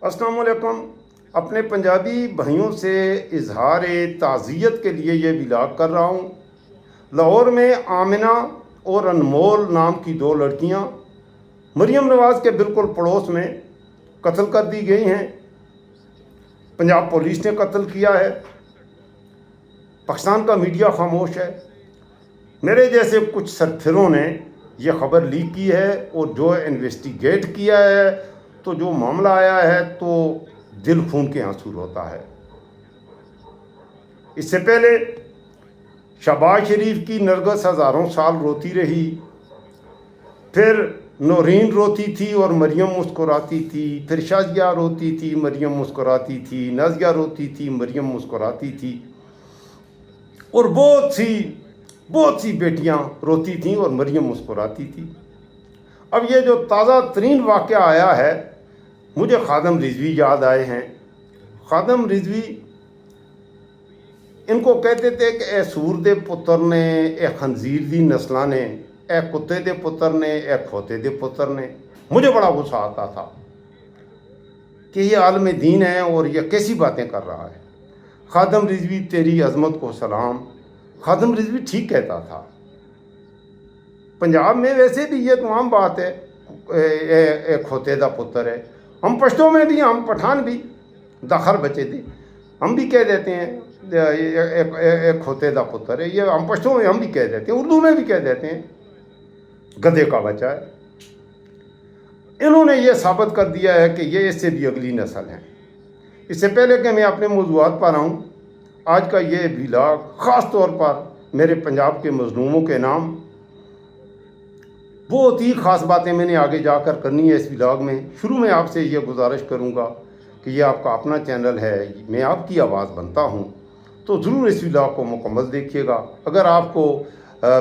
अस्सलाम वालेकुम। अपने पंजाबी भाइयों से इजहार ताज़ियत के लिए ये व्लॉग कर रहा हूँ। लाहौर में आमिना और अनमोल नाम की दो लड़कियाँ मरियम नवाज़ के बिल्कुल पड़ोस में कत्ल कर दी गई हैं। पंजाब पुलिस ने कत्ल किया है। पाकिस्तान का मीडिया खामोश है। मेरे जैसे कुछ सरफिरों ने यह खबर लीक की है और जो इन्वेस्टिगेट किया है तो जो मामला आया है तो दिल खून के आंसू रोता है। इससे पहले शहबाज शरीफ की नरगिस हज़ारों साल रोती रही, फिर नौरीन रोती थी और मरियम मुस्कुराती थी, फिर शाजिया रोती थी, मरियम मुस्कुराती थी, नाजिया रोती थी, मरियम मुस्कुराती थी, और बहुत सी बेटियां रोती थीं और मरियम मुस्कुराती थी। अब ये जो ताज़ा तरीन वाक़या आया है, मुझे खादम रिजवी याद आए हैं। खादम रिजवी इनको कहते थे कि ए सूर दे पुत्र ने, ए खंजीर दी नस्लां ने, ए कुत्ते दे पुत्र ने, ए खोते दे पुत्र ने। मुझे बड़ा गुस्सा आता था कि ये आलम दीन है और यह कैसी बातें कर रहा है। खादम रिजवी तेरी अजमत को सलाम। खादम रिजवी ठीक कहता था। पंजाब में वैसे भी ये तो आम बात है, ए खोते दा पुत्र है। हम पश्तो में भी, हम पठान भी दखर बचे थे, हम भी कह देते हैं एक खोते दा पुत्र है। ये हम पश्तो में हम भी कह देते हैं, उर्दू में भी कह देते हैं गधे का बच्चा है। इन्होंने ये साबित कर दिया है कि ये इससे भी अगली नस्ल है। इससे पहले कि मैं अपने मौजूआत पर आऊँ, आज का ये व्लॉग ख़ास तौर पर मेरे पंजाब के मजलूमों के नाम। बहुत ही ख़ास बातें मैंने आगे जाकर करनी है इस व्लॉग में। शुरू में आपसे ये गुजारिश करूँगा कि ये आपका अपना चैनल है, मैं आपकी आवाज़ बनता हूँ, तो ज़रूर इस व्लॉग को मुकम्मल देखिएगा। अगर आपको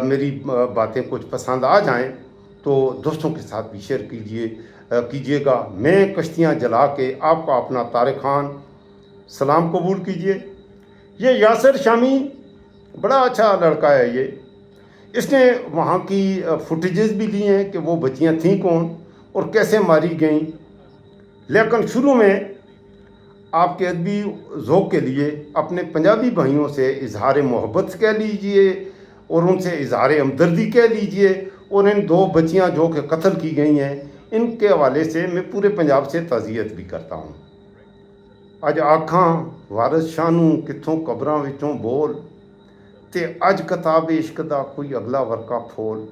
मेरी बातें कुछ पसंद आ जाएं तो दोस्तों के साथ भी शेयर कीजिएगा। मैं कश्तियाँ जला के आपका अपना तारिक खान सलाम कबूल कीजिए। ये यासिर शामी बड़ा अच्छा लड़का है। इसने वहाँ की फुटेजेस भी ली हैं कि वो बच्चियाँ थीं कौन और कैसे मारी गईं। लेकिन शुरू में आपके अदबी ज़ौक़ के लिए अपने पंजाबी भाइयों से इजहार मोहब्बत कह लीजिए और उनसे इजहार हमदर्दी कह लीजिए, और इन दो बच्चियाँ जो कि कत्ल की गई हैं, इनके हवाले से मैं पूरे पंजाब से ताज़ियत भी करता हूँ। अज आखां वारिस शाह नूं कित्थों कबरां विचों बोल, ते अज किताब इश्क दा कोई अगला वर्का खोल।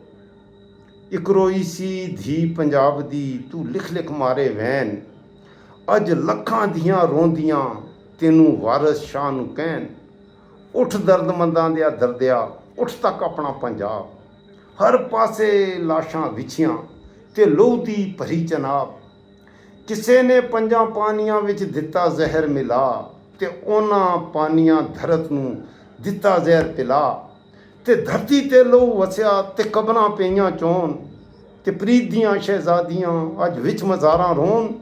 इक रोई सी धी पंजाब दी तू लिख लिख मारे वैन, अज लखां दियां रोंदियां तेनू वारिस शाह नूं कहन। उठ दर्दमंदां दिया दर्दिया, उठ तक अपना पंजाब, हर पासे लाशां विछियां ते लहू दी भरी चनाब। किसे ने पंजां पानियां विच दिता जहर मिला, ते उन्हां पानियां धरत नूं दिता जहर पिला। ते धरती ते लहू वसिया ते कबरां पईयां चोन, ते प्रीत दियां शहजादियां अज विच मज़ारां रोन।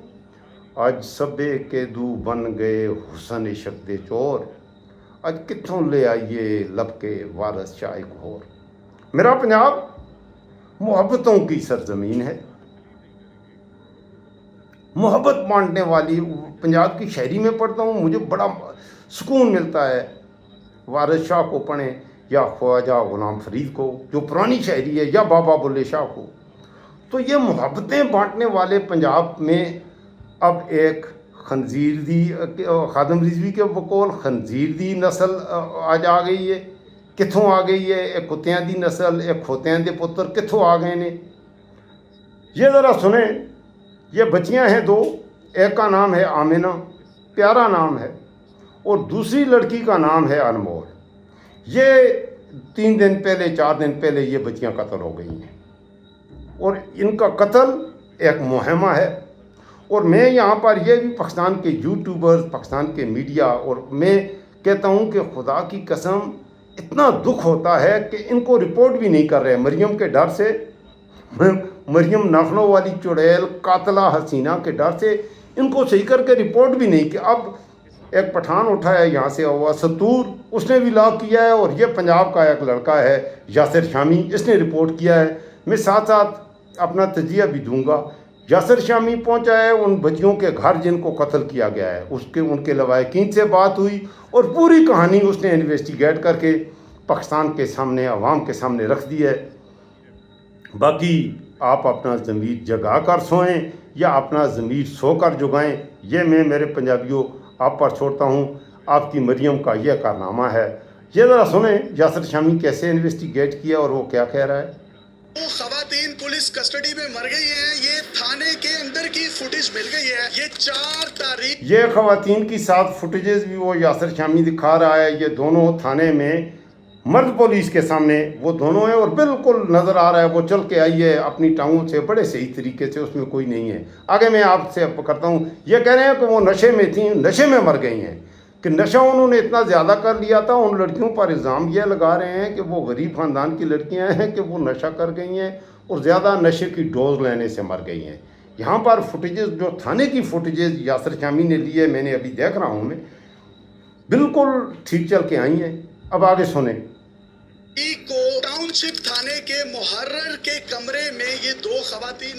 अज सभे केदू बन गए हुसन इश्क दे चोर, अज कित्थों ले आइए लब के वारिस शाह एक होर। मेरा पंजाब मोहब्बतों की सरजमीन है। मोहब्बत बांटने वाली पंजाब की शायरी में पढ़ता हूँ, मुझे बड़ा सुकून मिलता है। वारिस शाह को पढ़ें या ख्वाजा गुलाम फरीद को, जो पुरानी शायरी है, या बाबा बुल्ले शाह को। तो ये मोहब्बतें बांटने वाले पंजाब में अब एक खंजीर दी, खादम रिजवी के बकौल खंजीर दी नस्ल आज आ गई है। कित्थों आ गई है? एक कुत्तियां दी नस्ल, एक खोतियां दे पुत्र कित्थों आ गए ने? ये ज़रा सुने। ये बच्चियां हैं दो, एक का नाम है आमिना, प्यारा नाम है, और दूसरी लड़की का नाम है अनमोल। ये 3 दिन पहले 4 दिन पहले ये बच्चियां कत्ल हो गई हैं, और इनका कत्ल एक मुहिमा है। और मैं यहाँ पर ये भी पाकिस्तान के यूट्यूबर्स, पाकिस्तान के मीडिया, और मैं कहता हूँ कि खुदा की कसम इतना दुख होता है कि इनको रिपोर्ट भी नहीं कर रहे मरियम के डर से। मरियम नाखनों वाली चुड़ैल कातला हसीना के डर से इनको सही करके रिपोर्ट भी नहीं किया। अब एक पठान उठा है यहाँ से हुआ सतूर, उसने भी लॉक किया है, और ये पंजाब का एक लड़का है यासिर शामी, इसने रिपोर्ट किया है। मैं साथ साथ अपना तजिया भी दूंगा। यासिर शामी पहुंचा है उन बच्चियों के घर जिनको कत्ल किया गया है, उसके उनके लवाहिकीन से बात हुई और पूरी कहानी उसने इन्वेस्टिगेट करके पाकिस्तान के सामने, अवाम के सामने रख दी है। बाकी आप अपना ज़मीर जगा कर सोएं या अपना ज़मीर सोकर जगाएं, ये मैं मेरे पंजाबियों आप पर छोड़ता हूँ। आपकी मरियम का यह कारनामा है। ये ज़रा सुने यासिर शामी कैसे इन्वेस्टिगेट किया और वो क्या कह रहा है। वो खवातीन पुलिस कस्टडी में मर गई हैं, ये थाने के अंदर की फुटेज मिल गई है। ये 4 तारीख ये खवातीन की साथ फुटेजेस भी वो यासिर शामी दिखा रहा है। ये दोनों थाने में मर्द पुलिस के सामने वो दोनों हैं और बिल्कुल नज़र आ रहा है वो चल के आई है अपनी टांगों से बड़े सही तरीके से, उसमें कोई नहीं है। आगे मैं आपसे करता हूँ। ये कह रहे हैं कि वो नशे में थी, नशे में मर गई हैं, कि नशा उन्होंने इतना ज़्यादा कर लिया था। उन लड़कियों पर इल्ज़ाम यह लगा रहे हैं कि वो गरीब ख़ानदान की लड़कियां हैं, कि वो नशा कर गई हैं और ज़्यादा नशे की डोज लेने से मर गई हैं। यहाँ पर फुटेजेस जो थाने की फुटेजेस यासिर शामी ने ली है, मैंने अभी देख रहा हूँ मैं, बिल्कुल ठीक चल के आई हैं। अब आगे सुने। को टाउनशिप थाने के मुहर्रर के कमरे में ये 2 खवातीन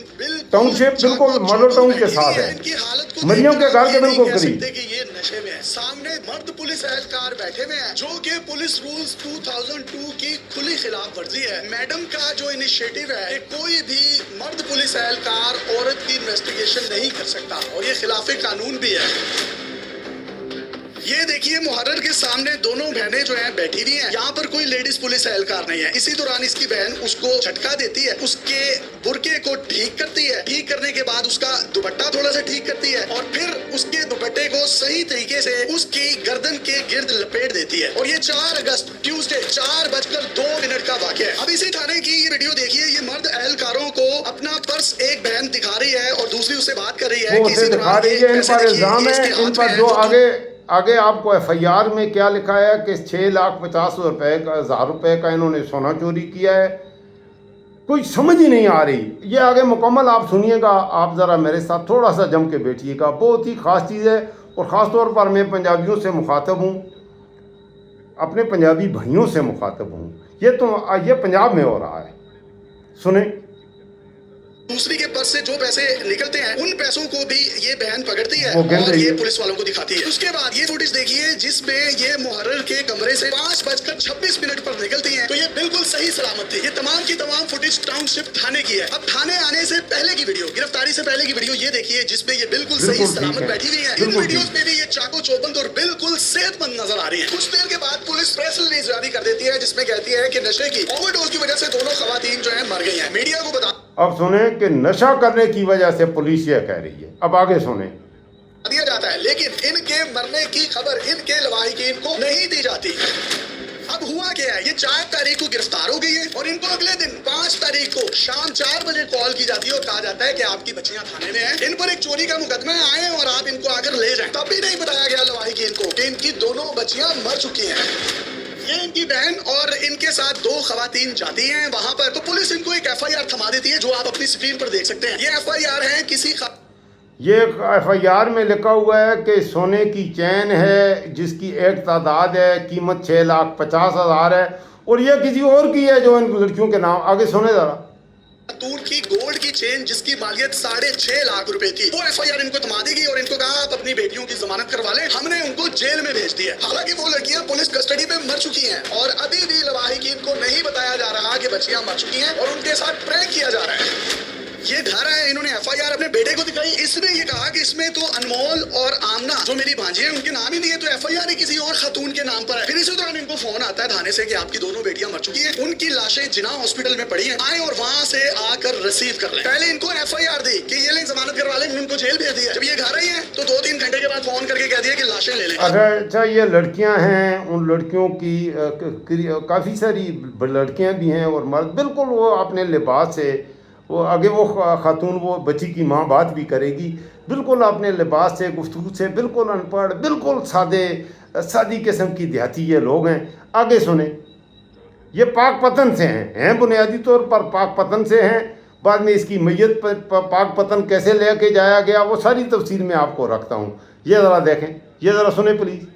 टाउनशिप बिल्कुल मॉडल टाउन के साथ है, इनकी हालत को मरियम के घर के बिल्कुल करीब। कि ये नशे में है। सामने मर्द पुलिस एहलकार बैठे हुए हैं जो कि पुलिस रूल्स 2002 की खुली खिलाफ वर्जी है। मैडम का जो इनिशिएटिव है कि कोई भी मर्द पुलिस एहलकार औरत की इन्वेस्टिगेशन नहीं कर सकता और ये खिलाफ कानून भी है। ये देखिए मुहर्रर के सामने दोनों बहनें जो हैं बैठी हुई हैं। यहाँ पर कोई लेडीज पुलिस एहलकार नहीं है। इसी दौरान इसकी बहन उसको झटका देती है, उसके बुरके को ठीक करती है, ठीक करने के बाद उसका दुपट्टा थोड़ा सा ठीक करती है और फिर उसके दुपट्टे को सही तरीके से उसकी गर्दन के गिर्द लपेट देती है। और ये 4 अगस्त ट्यूसडे 4:02 का वाकया है। अब इसी थाने की ये वीडियो देखिए। ये मर्द एहलकारों को अपना पर्स एक बहन दिखा रही है और दूसरी उससे बात कर रही है कि इसी दौरान इन पर जो आगे आपको एफआईआर में क्या लिखा है कि 6,50,000 का 1,000 रुपये का इन्होंने सोना चोरी किया है। कोई समझ ही नहीं आ रही। ये आगे मुकम्मल आप सुनिएगा। आप ज़रा मेरे साथ थोड़ा सा जम के बैठिएगा। बहुत ही ख़ास चीज़ है और ख़ास तौर पर मैं पंजाबियों से मुखातब हूँ, अपने पंजाबी भाइयों से मुखातब हूँ। ये पंजाब में हो रहा है। सुने। दूसरी के पर्स से जो पैसे निकलते हैं उन पैसों को भी ये बहन पकड़ती है और ये पुलिस वालों को दिखाती है। उसके बाद ये फुटेज देखिए जिसमें ये मुहर्रर के कमरे से 5:26 पर निकलती हैं। तो ये बिल्कुल सही सलामत थी। ये तमाम की तमाम फुटेज टाउनशिप थाने की है। अब थाने आने से पहले की वीडियो, गिरफ्तारी से पहले की वीडियो ये देखिए जिसमें ये बिल्कुल सही सलामत बैठी हुई है। इन वीडियोस में भी ये चाको चौबंद और बिल्कुल सेहतमंद नजर आ रही है। कुछ देर के बाद पुलिस प्रेस रिलीज जारी कर देती है जिसमें कहती है कि नशे की ओवरडोज की वजह से दोनों खवातीन जो है मर गई है। मीडिया को बता अब सुने कि नशा करने की वजह से पुलिस यह कह रही है। अब आगे सुने। दिया जाता है लेकिन इनके मरने की खबर इनके लवाहिकीन को नहीं दी जाती। अब हुआ क्या है, ये 4 तारीख को गिरफ्तार हो गई है और इनको अगले दिन 5 तारीख को शाम 4 बजे कॉल की जाती है और कहा जाता है कि आपकी बच्चियां थाने में हैं, इन पर एक चोरी का मुकदमा आए और आप इनको आकर ले जाएं। तब भी नहीं बताया गया लवाहिकीन को कि इनकी दोनों बच्चियां मर चुकी हैं। ये इनकी बहन और इनके साथ 2 खवातीन जाती हैं वहां पर, तो पुलिस इनको एक एफआईआर थमा देती है जो आप अपनी स्क्रीन पर देख सकते हैं। ये एफआईआर है ये एफआईआर में लिखा हुआ है कि सोने की चैन है जिसकी एक तादाद है, कीमत 6,50,000 है और ये किसी और की है जो इन लड़कियों के नाम। आगे सुने जरा। खातून की गोल्ड की चेन जिसकी मालियत 6.5 लाख रुपए थी, वो एफआईआर इनको थमा देगी और इनको कहा आप अपनी बेटियों की जमानत करवा लें। हमने उनको जेल में भेज दिया। हालांकि वो लड़कियां पुलिस कस्टडी में मर चुकी हैं और अभी भी लवाहिकीन को नहीं बताया जा रहा कि बच्चियां मर चुकी हैं और उनके साथ प्रैंक किया जा रहा है। ये घर है, इन्होंने एफआईआर अपने बेटे को दिखाई। इसने ये कहा कि इसमें तो अनमोल और आमना जो मेरी भांजी है उनके नाम ही नहीं है, तो एफआईआर ही किसी और खातून के नाम पर है। फिर इसी दौरान इनको फोन आता है थाने से कि आपकी दोनों बेटियां मर चुकी हैं, उनकी लाशें जिना हॉस्पिटल में पड़ी हैं, आए और वहां से आकर रिसीव कर लें। पहले इनको एफआईआर दी कि ये लें जमानत करवा लें, उनको जेल भेज दिया। जब ये घर आई है तो 2-3 घंटे के बाद फोन करके कह दिया कि लाशें ले लें। अच्छा, ये लड़कियां हैं, उन लड़कियों की काफ़ी सारी लड़कियां भी हैं और मर्द, बिल्कुल वो अपने लिबास से, वो आगे वो खातून वो बच्ची की माँ बात भी करेगी, बिल्कुल अपने लिबास से, गुफ्तगू से बिल्कुल अनपढ़, बिल्कुल सादी किस्म की देहाती ये लोग हैं। आगे सुने। ये पाकपतन से हैं बुनियादी तौर पर पाकपतन से हैं। बाद में इसकी मैयत पाकपतन कैसे लेके जाया गया वो सारी तफसील मैं आपको रखता हूँ। ये ज़रा देखें, ये ज़रा सुने प्लीज़।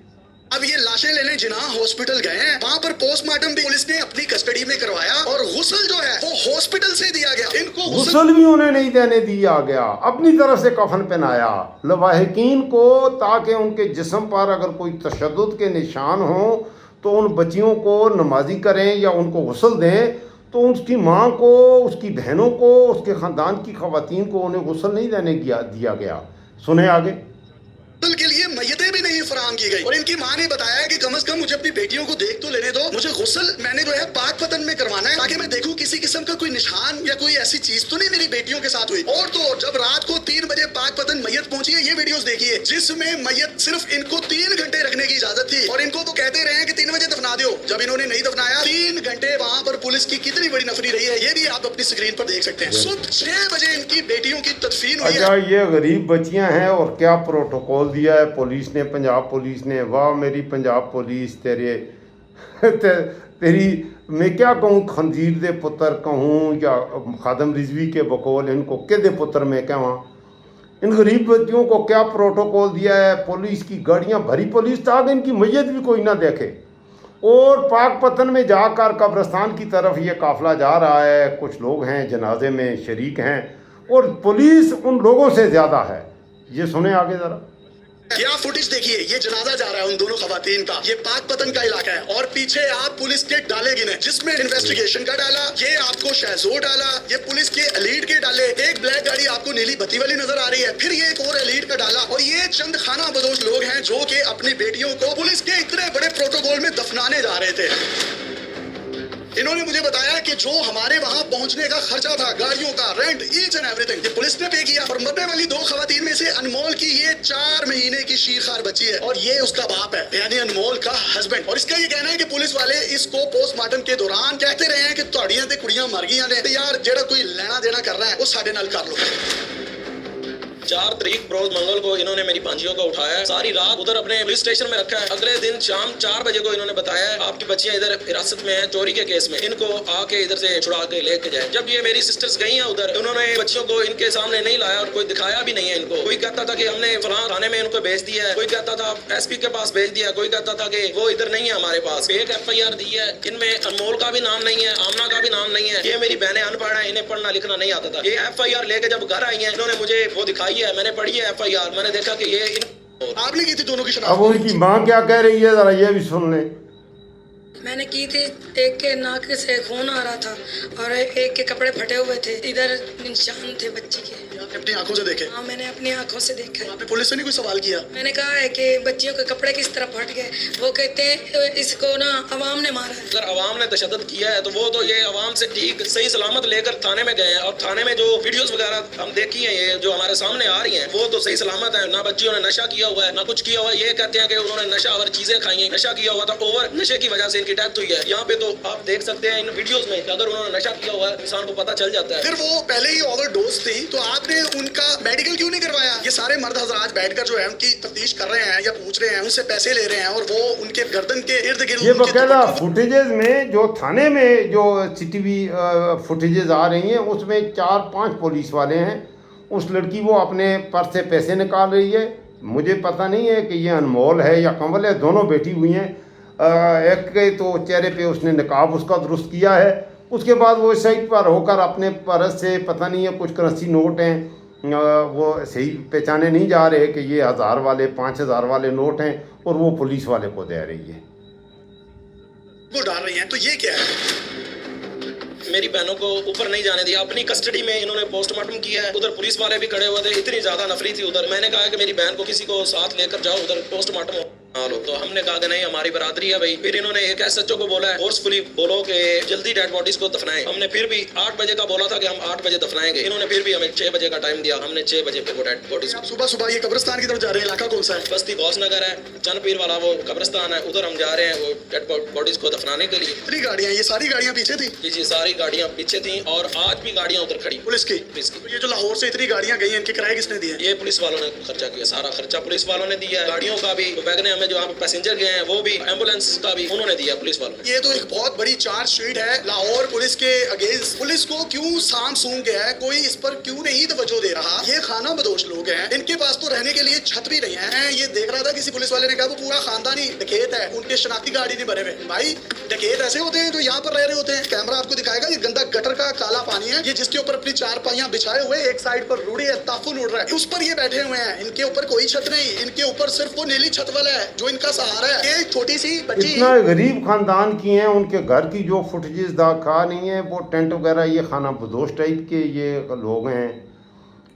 अब ये लाशें लेने जिन्ना हॉस्पिटल गए हैं, वहाँ पर पोस्टमार्टम भी पुलिस ने अपनी कस्टडी में करवाया और गुस्ल जो है वो हॉस्पिटल से दिया गया। इनको गुस्ल भी उन्हें नहीं देने दिया गया, अपनी तरफ से कफन पहनाया लवाहिकीन को, ताकि उनके जिस्म पर अगर कोई तशद्दुद के निशान हो तो उन बच्चियों को नमाजी करें या उनको गुस्ल दें, तो उसकी माँ को, उसकी बहनों को, उसके ख़ानदान की ख़वातीन को उन्हें गुस्ल नहीं दिया गया। सुने आगे। के लिए मैयतें भी नहीं फराहम की गई और इनकी मां ने बताया कि कम से कम मुझे अपनी बेटियों को देख तो लेने दो, मुझे गुस्ल मैंने जो है पाक पतन में करवाना है, ताकि मैं देखूं किसी किस्म का कोई निशान या कोई ऐसी चीज तो नहीं मेरी बेटियों के साथ हुई। और तो जब रात को 3 बजे पाक पतन मैयत पहुंची है, ये वीडियोस देखिए जिसमें मैयत सिर्फ इनको 3 घंटे रखने की इजाजत थी और इनको तो कहते रहे कि 3 बजे दफना दो। जब इन्होंने नहीं दफनाया 3 घंटे वहां पर पुलिस की कितनी बड़ी नफरी रही है, ये भी आप अपनी स्क्रीन पर देख सकते हैं। सुबह 6 बजे इनकी बेटियों की तदफीन हुई है। अच्छा, ये गरीब बच्चियां हैं और क्या प्रोटोकॉल दिया है पुलिस ने, पंजाब पुलिस ने। वाह मेरी पंजाब पुलिस, तेरी मैं क्या कहूँ, खंजीर दे पुत्र कहूँ या खादम रिजवी के बकौल इनको के दे पुत्र मैं कहूँ। इन गरीब बच्चियों को क्या प्रोटोकॉल दिया है, पुलिस की गाड़ियाँ भरी, पुलिस ताकि इनकी मैयत भी कोई ना देखे। और पाक पतन में जाकर कब्रिस्तान की तरफ ये काफ़िला जा रहा है, कुछ लोग हैं जनाजे में शरीक हैं और पुलिस उन लोगों से ज़्यादा है। ये सुने आगे ज़रा। क्या फुटेज देखिए, ये जनाजा जा रहा है उन दोनों खवातीन का। ये पाक पतन का इलाका है और पीछे आप पुलिस के डाले गिने, जिसमें इन्वेस्टिगेशन का डाला, ये आपको शहजोर डाला, ये पुलिस के एलीट के डाले, एक ब्लैक गाड़ी आपको नीली बत्ती वाली नजर आ रही है, फिर ये एक और एलीट का डाला और ये चंद खाना बदोश लोग हैं जो कि अपनी बेटियों को पुलिस के इतने बड़े प्रोटोकॉल में दफनाने जा रहे थे। इन्होंने मुझे बताया कि जो हमारे वहां पहुंचने का खर्चा था, गाड़ियों का रेंट, ईच एंड एवरीथिंग, ये पुलिस ने पे किया। और मरने वाली 2 खवातीन में से अनमोल की ये 4 महीने की शीरखार बच्ची है और ये उसका बाप है, यानी अनमोल का हस्बैंड। और इसका ये कहना है कि पुलिस वाले इसको पोस्टमार्टम के दौरान कहते रहे हैं कि तुहाड़ियां ते कुड़ियां मर गईयां ने, यार जेड़ा कोई लेना देना कर रहा है वो साडे नाल कर लो। 4 तारीख बरोज मंगल को इन्होंने मेरी भांजियों को उठाया है, सारी रात उधर अपने पुलिस स्टेशन में रखा है। अगले दिन शाम 4 बजे को इन्होंने बताया है आपकी बच्चियां इधर हिरासत में हैं चोरी के केस में, इनको आके इधर से छुड़ा के लेके जाए। जब ये मेरी सिस्टर्स गई हैं उधर, उन्होंने बच्चियों को इनके सामने नहीं लाया और कोई दिखाया भी नहीं है इनको। कोई कहता था कि हमने फलां थाने में इनको भेज दिया है, कोई कहता था एसपी के पास भेज दिया, कोई कहता था कि वो इधर नहीं है हमारे पास। एक FIR दी है, इनमें अनमोल का भी नाम नहीं है, आमना का भी नाम नहीं है। ये मेरी बहनें अनपढ़ हैं, इन्हें पढ़ना लिखना नहीं आता था। ये FIR लेके जब घर आई है, इन्होंने मुझे वो दिखाई है, मैंने पढ़ी है FIR, मैंने देखा कि ये आपने की थी दोनों की अब उनकी माँ क्या कह रही है जरा ये भी सुन लें। मैंने की थी, एक के नाक से खून आ रहा था और एक के कपड़े फटे हुए थे, इधर निशान थे बच्ची के। आपने अपनी आंखों से देखे? हाँ, मैंने अपनी आंखों से देखा है। आपने पुलिस से नहीं कोई सवाल किया? मैंने कहा है कि बच्चियों के कपड़े किस तरह फट गए, वो कहते हैं इसको ना अवाम ने मारा है। अगर अवाम ने तशद्दुद किया है तो वो तो ये अवाम से ठीक सही सलामत लेकर थाने में गए हैं और थाने में जो वीडियोस वगैरह हम देखी हैं, ये जो हमारे सामने आ रही हैं, वो तो सही सलामत है। ना बच्चियों ने नशा किया हुआ है, ना कुछ किया हुआ है। ये कहते हैं कि उन्होंने नशा और चीजें खाई हैं, नशा किया हुआ था, ओवर नशे की वजह से इनकी डेथ हुई है। यहाँ पे तो आप देख सकते हैं इन वीडियोस में कि अगर उन्होंने नशा किया हुआ है इंसान को पता चल जाता है। फिर वो पहले ही ओवरडोज थी, तो आपने उनका मेडिकल क्यों नहीं करवाया? ये सारे मर्द हजरात बैठकर जो है उनकी तफ्तीश कर रहे हैं या पूछ रहे हैं, उनसे पैसे ले रहे हैं और वो उनके गर्दन के इर्द गिर्द ये बकायदा फुटेजेस में जो थाने में जो CCTV फुटेजेस आ रही हैं उसमें 4-5 पुलिस वाले हैं। उस लड़की वो अपने पर्स से पैसे निकाल रही है। मुझे पता नहीं है कि ये अनमोल है या कंवल है, दोनों बैठी हुई हैं। एक के तो चेहरे पे उसने निकाब उसका दुरुस्त किया है, उसके बाद वो साइड पर होकर अपने पर्स से पता नहीं है कुछ करेंसी नोट हैं, वो सही पहचाने नहीं जा रहे कि ये 1000 वाले 5000 वाले नोट हैं और वो पुलिस वाले को दे रही है, वो डाल रही हैं। तो ये क्या है? मेरी बहनों को ऊपर नहीं जाने दिया, अपनी कस्टडी में इन्होंने पोस्टमार्टम किया है। उधर पुलिस वाले भी खड़े हुए थे, इतनी ज्यादा नफरी थी उधर। मैंने कहा कि मेरी बहन को किसी को साथ लेकर जाओ उधर पोस्टमार्टम लो, तो हमने कहा कि नहीं हमारी बरादरी है भाई। फिर इन्होंने एक SHO को बोला है फोर्सफुली बोलो कि जल्दी डेड बॉडीज को दफनाएं। हमने फिर भी 8 बजे का बोला था कि हम 8 बजे दफनाएंगे, इन्होंने फिर भी हमें 6 बजे का टाइम दिया। हमने 6 बजे पे वो डेड बॉडीज। सुबह सुबह ये कब्रिस्तान की तरफ जा रहे हैं, इलाका कौन सा है? बस्ती गौसनगर है, चनपीर वाला वो कब्रिस्तान है, उधर हम जा रहे हैं वो डेड बॉडीज को दफनाने के लिए। इतनी गाड़ियां, ये सारी गाड़ियां पीछे थी? जी, सारी गाड़ियां पीछे थी और आज भी गाड़ियां उधर खड़ी पुलिस की। तो ये जो लाहौर से इतनी गाड़ियां गई हैं, इनके किराए किसने दिए? ये पुलिस वालों ने खर्चा किया, सारा खर्चा पुलिस वालों ने दिया है। गाड़ियों का भी वैगने टाइम में जो आप पैसेंजर गए हैं वो भी, एम्बुलेंस का भी उन्होंने दिया पुलिस वालों ने। ये तो एक बहुत बड़ी चार्जशीट है लाहौर पुलिस के अगेंस्ट। पुलिस को क्यों साम सूंघ गया है, कोई इस पर क्यों नहीं तवज्जो दे रहा। ये खाना बदोश लोग हैं, इनके पास तो रहने के लिए छत भी नहीं है। ये देख रहा था किसी पुलिस वाले ने कहा वो पूरा खानदानी डकैत है, उनके शनाख्ती कार्ड ही नहीं बने हुए। भाई डकैत ऐसे होते हैं जो यहाँ पर रह रहे होते हैं। कैमरा आपको दिखाएगा ये गंदा गटर का काला पानी है, ये जिसके ऊपर अपनी चार पाइयां बिछाए हुए, एक साइड पर रूढ़ी है, ताफुन उड़ रहा है, उस पर ये बैठे हुए हैं। इनके ऊपर कोई छत नहीं, इनके ऊपर सिर्फ वो नीली छत वाला है जो इनका सहारा है। ये छोटी सी बच्ची इतना गरीब खानदान की हैं, उनके घर की जो फुटेजेस दिखा नहीं है वो टेंट वगैरह, ये खाना बदोश टाइप के ये लोग हैं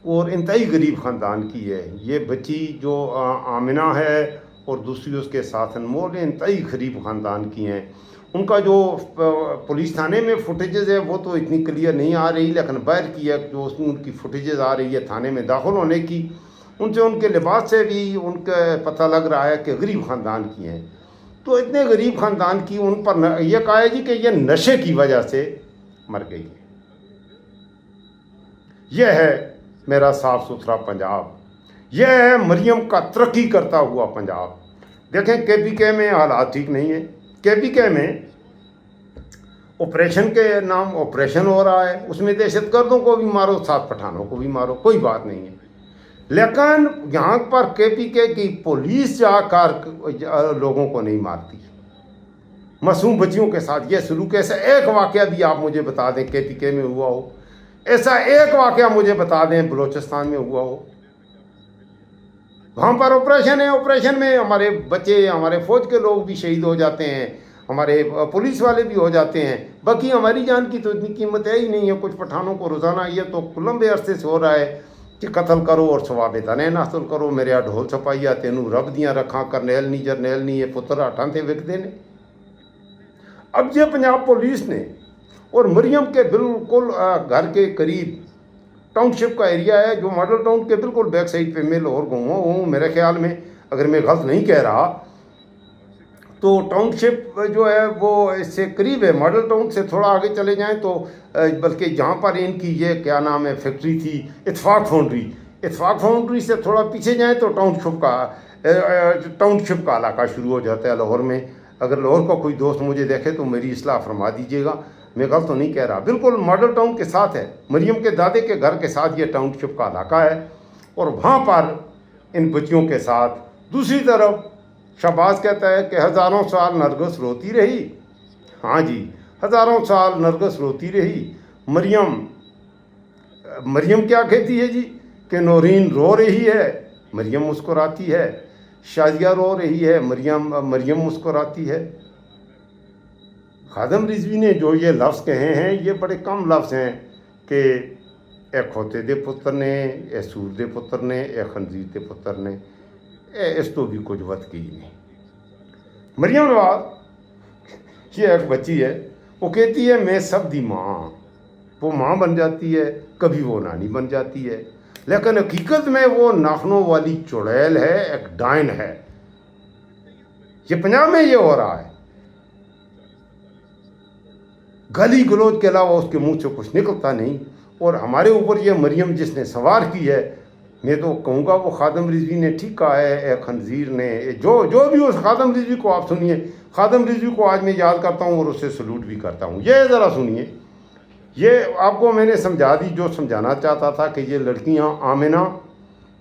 और इंतहाई गरीब ख़ानदान की है। ये बच्ची जो आमिना है और दूसरी उसके साथ अनमोल, इंतहाई गरीब ख़ानदान की हैं। उनका जो पुलिस थाने में फुटेजेस है वो तो इतनी क्लियर नहीं आ रही, लेकिन बाहर की है जो उसमें उनकी फुटेजेस आ रही है थाने में दाखिल होने की, उनसे उनके लिबास से भी उनका पता लग रहा है कि गरीब ख़ानदान की हैं। तो इतने गरीब ख़ानदान की उन पर यह कहा है जी कि यह नशे की वजह से मर गई है। यह है मेरा साफ़ सुथरा पंजाब, यह है मरियम का तरक्की करता हुआ पंजाब। देखें KPK में हालात ठीक नहीं है। KPK में ऑपरेशन के नाम ऑपरेशन हो रहा है, उसमें दहशतगर्दों को भी मारो, साथ पठानों को भी मारो, कोई बात नहीं है। लेकिन यहाँ पर KPK की पुलिस जाकर लोगों को नहीं मारती। मासूम बच्चियों के साथ यह सलूक, ऐसा एक वाक़या भी आप मुझे बता दें KPK में हुआ हो, ऐसा एक वाक़या मुझे बता दें बलूचिस्तान में हुआ हो। वहाँ पर ऑपरेशन है, ऑपरेशन में हमारे बच्चे, हमारे फ़ौज के लोग भी शहीद हो जाते हैं, हमारे पुलिस वाले भी हो जाते हैं, बाकी हमारी जान की तो इतनी कीमत है ही नहीं है। कुछ पठानों को रोज़ाना ये तो लंबे अरसे से हो रहा है कि कत्ल करो और सवाब तने हासिल करो। मेरे आ ढोल छपाइया तेनू रब दियाँ रखा करनैल नी जरनैल नी, ये पुत्र हटां ते विकदे ने। अब ये पंजाब पुलिस ने और मरियम के बिल्कुल घर के करीब टाउनशिप का एरिया है जो मॉडल टाउन के बिल्कुल बैक साइड पे मैं लाहौर घूमा हूँ मेरे ख्याल में, अगर मैं गलत नहीं कह रहा तो टाउनशिप जो है वो इससे करीब है। मॉडल टाउन से थोड़ा आगे चले जाएं तो बल्कि जहाँ पर इनकी ये क्या नाम है फैक्ट्री थी, इत्तेफाक फाउंड्री से थोड़ा पीछे जाएं तो टाउनशिप का इलाका शुरू हो जाता है लाहौर में। अगर लाहौर का कोई दोस्त मुझे देखे तो मेरी इस्लाह फरमा दीजिएगा, मैं गलत तो नहीं कह रहा। बिल्कुल मॉडल टाउन के साथ है, मरियम के दादे के घर के साथ ये टाउनशिप का इलाका है और वहाँ पर इन बच्चियों के साथ दूसरी तरफ शहबाज कहता है कि हज़ारों साल नरगिस रोती रही। हाँ जी, हज़ारों साल नरगिस रोती रही। मरियम क्या कहती है जी कि नौरीन रो रही है, मरियम मुस्कुराती है। शाजिया रो रही है, मरियम मुस्कुराती है। खादम रिजवी ने जो ये लफ्ज़ कहे हैं ये बड़े कम लफ्ज़ हैं कि ए खोते दे पुत्र ने, ए सूर दे पुत्र ने, ए खंजीर दे पुत्र ने, इस तो भी कुछ वत की नहीं। मरियम नवाज ये एक बच्ची है, वो कहती है मैं सब दी माँ, वो माँ बन जाती है, कभी वो नानी बन जाती है, लेकिन हकीकत में वो नाखनों वाली चुड़ैल है, एक डायन है। ये पंजाब में ये हो रहा है। गाली गलौज के अलावा उसके मुंह से कुछ निकलता नहीं। और हमारे ऊपर ये मरियम जिसने सवार की है, मैं तो कहूँगा वो खादम रिजवी ने ठीक कहा है, खंजीर ने जो भी उस खादम रिजवी को आप सुनिए। खादम रिजवी को आज मैं याद करता हूँ और उससे सलूट भी करता हूँ। ये ज़रा सुनिए, ये आपको मैंने समझा दी जो समझाना चाहता था कि ये लड़कियाँ आमिना,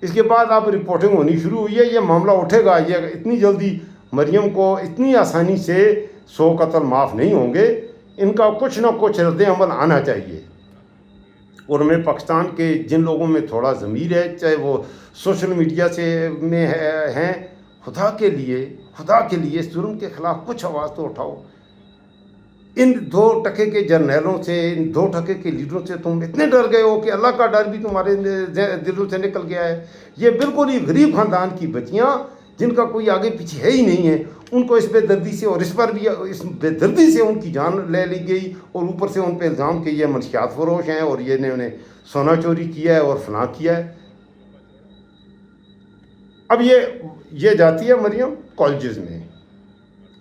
इसके बाद अब रिपोर्टिंग होनी शुरू हुई है, ये मामला उठेगा। ये इतनी जल्दी मरियम को इतनी आसानी से 100 कत्ल माफ़ नहीं होंगे, इनका कुछ ना कुछ रद्द-ए-अमल आना चाहिए। और मैं पाकिस्तान के जिन लोगों में थोड़ा ज़मीर है, चाहे वो सोशल मीडिया से में हैं, खुदा के लिए इस जुर्म के ख़िलाफ़ कुछ आवाज़ तो उठाओ। इन 2 टके के जर्नैलों से, इन 2 टके के लीडरों से तुम इतने डर गए हो कि अल्लाह का डर भी तुम्हारे दिलों से निकल गया है। ये बिल्कुल ही गरीब ख़ानदान की बच्चियाँ जिनका कोई आगे पीछे है ही नहीं है, उनको इस बेदर्दी से और इस पर भी इस बेदर्दी से उनकी जान ले ली गई और ऊपर से उन पर इल्ज़ाम कि ये मनशियात फरोश हैं और ये ने उन्हें सोना चोरी किया है और फलां किया है। अब ये जाती है मरियम कॉलेजेस में,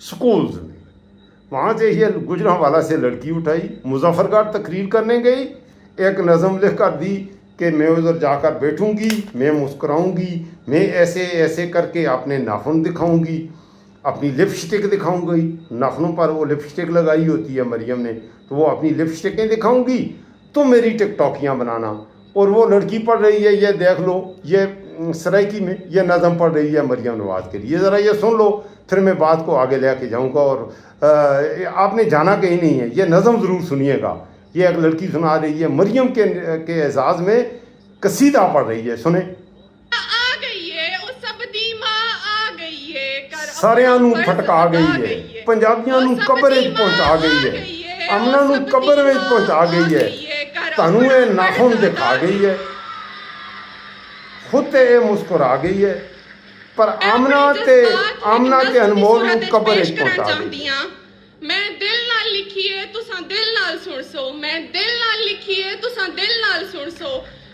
स्कूल्स में, वहाँ से ये गुजरांवाला से लड़की उठाई, मुजफ्फरगढ़ तकरीर करने गई, एक नज़म लिख कर दी कि मैं उधर जाकर बैठूंगी, मैं मुस्कुराऊंगी, मैं ऐसे ऐसे करके अपने नाखून दिखाऊंगी, अपनी लिपस्टिक दिखाऊंगी, नाखूनों पर वो लिपस्टिक लगाई होती है मरियम ने, तो वो अपनी लिपस्टिकें दिखाऊंगी, तो मेरी टिकटॉकियाँ बनाना। और वो लड़की पढ़ रही है, ये देख लो, ये सराइकी में ये नज़म पढ़ रही है मरियम नवाज़ के लिए, ज़रा ये सुन लो, फिर मैं बात को आगे लेके जाऊंगा। और आपने जाना कहीं नहीं है, ये नज़म ज़रूर सुनिएगा। ये एक लड़की सुना रही है, मरियम के एजाज़ में कसीदा पढ़ रही है, सुने। आ गई है ओ सब दी मां आ गई है कर सारिਆਂ ਨੂੰ ਫਟਕਾ ਗਈ ਹੈ, ਪੰਜਾਬੀਆਂ ਨੂੰ ਕਬਰ ਵਿੱਚ ਪਹੁੰਚਾ ਗਈ ਹੈ, ਅਮਨਾਂ ਨੂੰ ਕਬਰ ਵਿੱਚ ਪਹੁੰਚਾ ਗਈ ਹੈ, ਤੁਹਾਨੂੰ ਇਹ ਨਾਖੂਨ ਦਿਖਾ ਗਈ ਹੈ, ਖੁਦ ਇਹ ਮੁਸਕਰਾ ਗਈ ਹੈ, ਪਰ ਆਮਨਾ ਤੇ ਅਨਮੋਲ ਨੂੰ ਕਬਰ ਵਿੱਚ ਪਹੁੰਚਾ ਗਈ ਹੈ। मैं दिल नाल लिखी है तुसा दिल नाल सुन सो, मैं दिल नाल लिखी है तुसा दिल नाल सुन सो,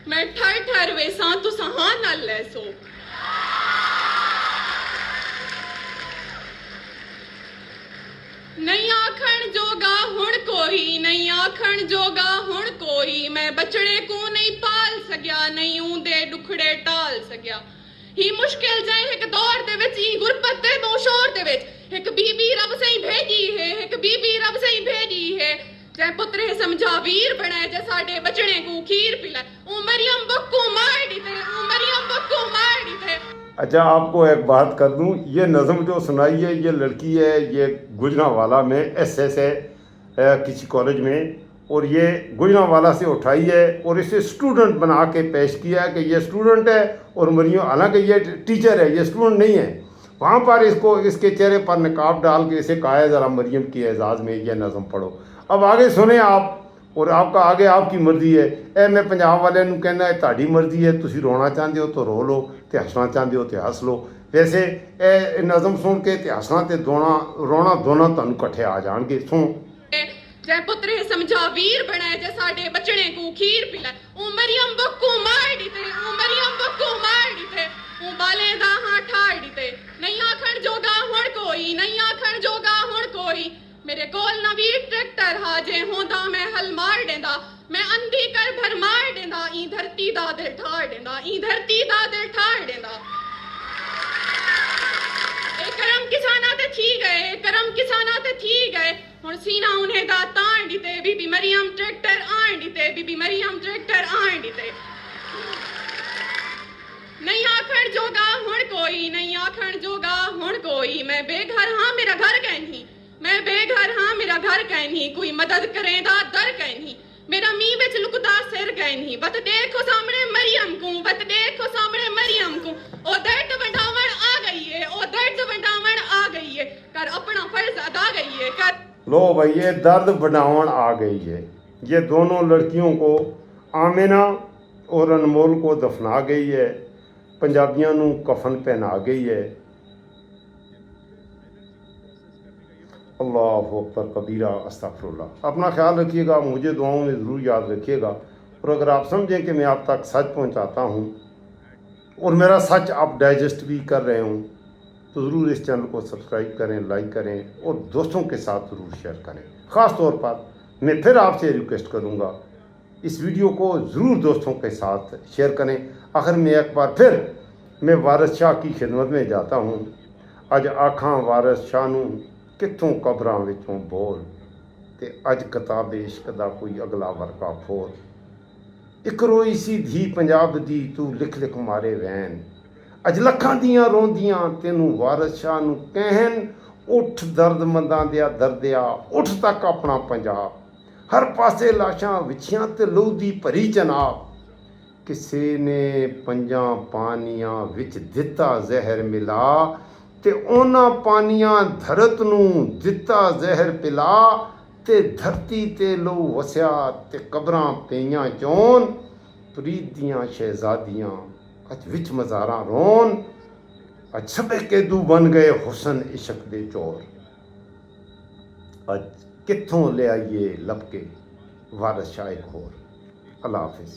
मैं ठर ठर वेसा तुसा हां नाल ले सो। नहीं आखण जोगा हुण कोई, नहीं आखण जोगा हुण कोई, मैं बचड़े को नहीं पाल सकिया, नहीं ऊंदे दुखड़े टाल सकिया। ही मुश्किल जाए एक दौर दे विच, ही गुरबत दे दो शोर दे विच, एक बीबी रब से ही भेजी है, एक बीबी रब से ही भेजी है, जै पुत्र समझा वीर बने, जै साडे बचड़े को खीर पिला, ओ मरियम बक्को मार दी थे, ओ मरियम बक्को मार दी थे। अच्छा, आपको एक बात कर दूं, ये नज़म जो सुनाई है ये लड़की है, ये गुजरांवाला में SS है किसी कॉलेज में, और ये गुजरांवाला से उठाई है और इसे स्टूडेंट बना के पेश किया है कि ये स्टूडेंट है और मरियम, हालांकि ये टीचर है, ये स्टूडेंट नहीं है। वहाँ पर इसको इसके चेहरे पर निकाब डाल के इसे कहा है ज़रा मरियम के एजाज़ में ये नज़म पढ़ो। अब आगे सुने आप, और आपका आगे आपकी मर्ज़ी है। ए मैं पंजाब वाले नूं कहना है ताड़ी मर्ज़ी है, तुसी रोना चाहते हो तो रो लो, तो हंसना चाहते हो तो हंस लो। वैसे ए नज़म सुन के ते हंसना ते रोना दोनों तुहानूं इकट्ठे आ जाणगे। सुनो। जै पुत्र समझा वीर बने, जै साडे बचड़े को खीर पिला, ओ मरियम बक्को मार दी थे, ओ मरियम बक्को मार दी थे, ओ बाले दा हां ठाड़ दी थे। नहीं आखण जोगा हुण कोई, नहीं आखण जोगा हुण कोई, मेरे कोल नवी ट्रैक्टर हाजे होंदा मैं हल मार देंदा, मैं अंधी कर भर मार देंदा, ई धरती दा दिल ठाड़ देंदा, ई धरती दा दिल ठाड़ देंदा। ए करम किसाना ते थी गए, करम किसाना ते थी गए, हुण सीना उन्हें दा ताण दी ते, बीबी मरियम ट्रैक्टर आण दी ते, बीबी मरियम ट्रैक्टर आण दी ते। नहीं आखण जोगा हुण कोई, नहीं आखण जोगा हुण कोई, मैं बेघर हां मेरा घर कहनी, मैं बेघर हां मेरा घर कहनी, कोई मदद करे दा दर कहनी, मेरा मी विच लुकदा सिर कहनी, बत देखो सामने मरियम को, बत देखो सामने मरियम को, ओ दर्द वंडावण आ गई है, ओ दर्द वंडावण आ गई है, कर अपना फर्ज अदा गई है, कर। लो भाई, ये दर्द वंडावण आ गई है। ये दोनों लड़कियों को आमिना और अनमोल को दफना गई है, पंजाबियों नूं कफन पहना गई है। अल्लाह अकबर कबीरा अस्तगफिरुल्लाह। अपना ख्याल रखिएगा, मुझे दुआओं में ज़रूर याद रखिएगा, और अगर आप समझें कि मैं आप तक सच पहुंचाता हूं और मेरा सच आप डाइजेस्ट भी कर रहे हों, तो ज़रूर इस चैनल को सब्सक्राइब करें, लाइक करें और दोस्तों के साथ ज़रूर शेयर करें। ख़ास तौर पर मैं फिर आपसे रिक्वेस्ट करूँगा, इस वीडियो को ज़रूर दोस्तों के साथ शेयर करें। आखिर में एक बार फिर मैं वारिस शाह की खिदमत में जाता हूँ। अज आखां वारिस शाह नूं कित्थों कबरां विचों बोल, ते अज किताब इश्क दा कोई अगला वर्का फोल, एक रोई सी धी पंजाब दी तू लिख लिख मारे वैन, अज लखां दियां रोंदियां तेनू वारिस शाह नूं कहन, उठ दर्दमंदां दिया दर्दिया उठ तक अपना पंजाब, हर पासे लाशां विछियां ते लहू दी भरी जनाब, किसे ने पंजां पानियां विच दिता जहर मिला, ते ओना पानियां धरत नूं दिता जहर पिला, ते धरती ते लो वसिया ते कबरां पईयां चोन, प्रीत दियां शहजादियां अज विच मज़ारां रोन, अज सबे केदू बन गए हुसन इश्क दे चोर, अज कित्थों ले आइए लपके वारिस शाह एक होर। अल्लाह हाफिज़।